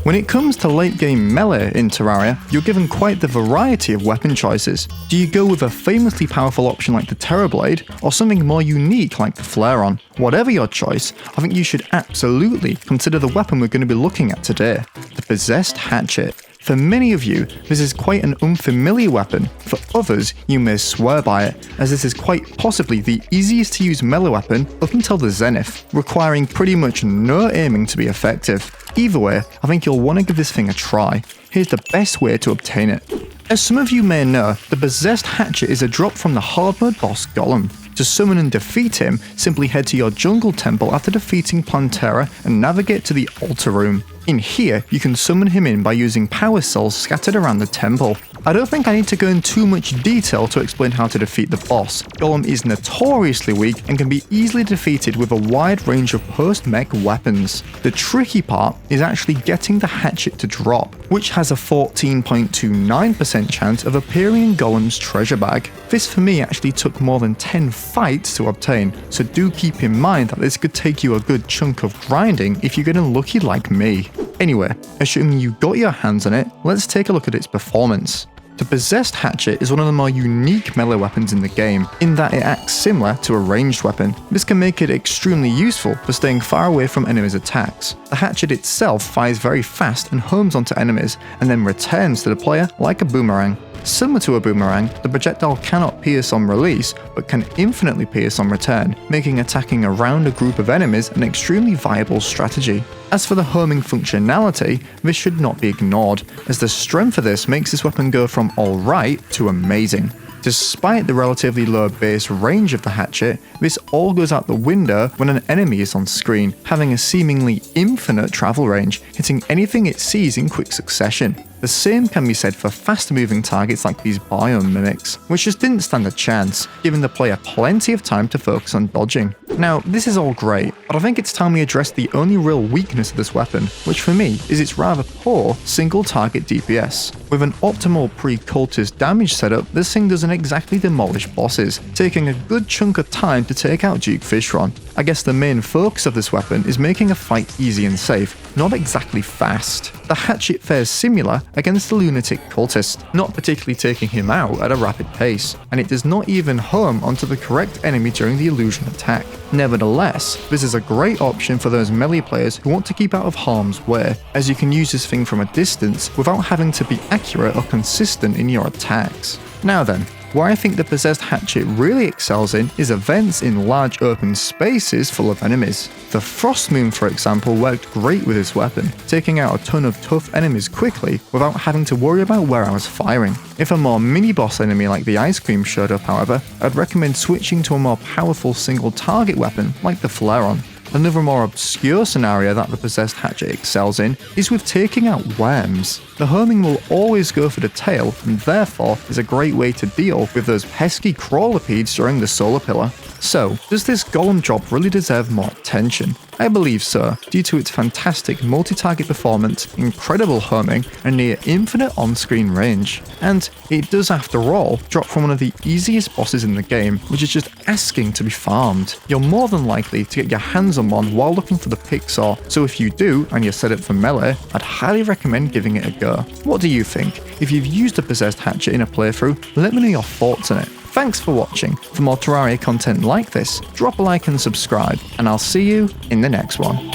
When it comes to late game melee in Terraria, you're given quite the variety of weapon choices. Do you go with a famously powerful option like the Terrorblade, or something more unique like the Flare-On? Whatever your choice, I think you should absolutely consider the weapon we're going to be looking at today, the Possessed Hatchet. For many of you, this is quite an unfamiliar weapon. For others, you may swear by it, as this is quite possibly the easiest to use melee weapon up until the Zenith, requiring pretty much no aiming to be effective. Either way, I think you'll want to give this thing a try. Here's the best way to obtain it. As some of you may know, the Possessed Hatchet is a drop from the hard mode boss Golem. To summon and defeat him, simply head to your jungle temple after defeating Plantera and navigate to the altar room. In here, you can summon him in by using power cells scattered around the temple. I don't think I need to go in too much detail to explain how to defeat the boss. Golem is notoriously weak and can be easily defeated with a wide range of post-mech weapons. The tricky part is actually getting the hatchet to drop, which has a 14.29% chance of appearing in Golem's treasure bag. This for me actually took more than 10 fights to obtain, so do keep in mind that this could take you a good chunk of grinding if you're getting lucky like me. Anyway, assuming you got your hands on it, let's take a look at its performance. The Possessed Hatchet is one of the more unique melee weapons in the game, in that it acts similar to a ranged weapon. This can make it extremely useful for staying far away from enemies' attacks. The hatchet itself fires very fast and homes onto enemies, and then returns to the player like a boomerang. Similar to a boomerang, the projectile cannot pierce on release, but can infinitely pierce on return, making attacking around a group of enemies an extremely viable strategy. As for the homing functionality, this should not be ignored, as the strength of this makes this weapon go from alright to amazing. Despite the relatively low base range of the hatchet, this all goes out the window when an enemy is on screen, having a seemingly infinite travel range, hitting anything it sees in quick succession. The same can be said for faster moving targets like these biome mimics, which just didn't stand a chance, giving the player plenty of time to focus on dodging. Now, this is all great, but I think it's time we address the only real weakness of this weapon, which for me is its rather poor single target DPS. With an optimal pre-cultist damage setup, this thing doesn't exactly demolish bosses, taking a good chunk of time to take out Duke Fishron. I guess the main focus of this weapon is making a fight easy and safe, not exactly fast. The hatchet fares similar against the lunatic cultist, not particularly taking him out at a rapid pace, and it does not even home onto the correct enemy during the illusion attack. Nevertheless, this is a great option for those melee players who want to keep out of harm's way, as you can use this thing from a distance without having to be accurate or consistent in your attacks. Now then, where I think the Possessed Hatchet really excels in is events in large open spaces full of enemies. The Frost Moon, for example, worked great with this weapon, taking out a ton of tough enemies quickly without having to worry about where I was firing. If a more mini-boss enemy like the Ice Cream showed up, however, I'd recommend switching to a more powerful single target weapon like the Flare-On. Another more obscure scenario that the Possessed Hatchet excels in is with taking out worms. The homing will always go for the tail, and therefore is a great way to deal with those pesky crawlerpedes during the solar pillar. So, does this Golem drop really deserve more attention? I believe so, due to its fantastic multi-target performance, incredible homing, and near infinite on-screen range. And it does, after all, drop from one of the easiest bosses in the game, which is just asking to be farmed. You're more than likely to get your hands on one while looking for the picksaw, so if you do, and you're set up for melee, I'd highly recommend giving it a go. What do you think? If you've used a Possessed Hatchet in a playthrough, let me know your thoughts on it. Thanks for watching. For more Terraria content like this, drop a like and subscribe, and I'll see you in the next one.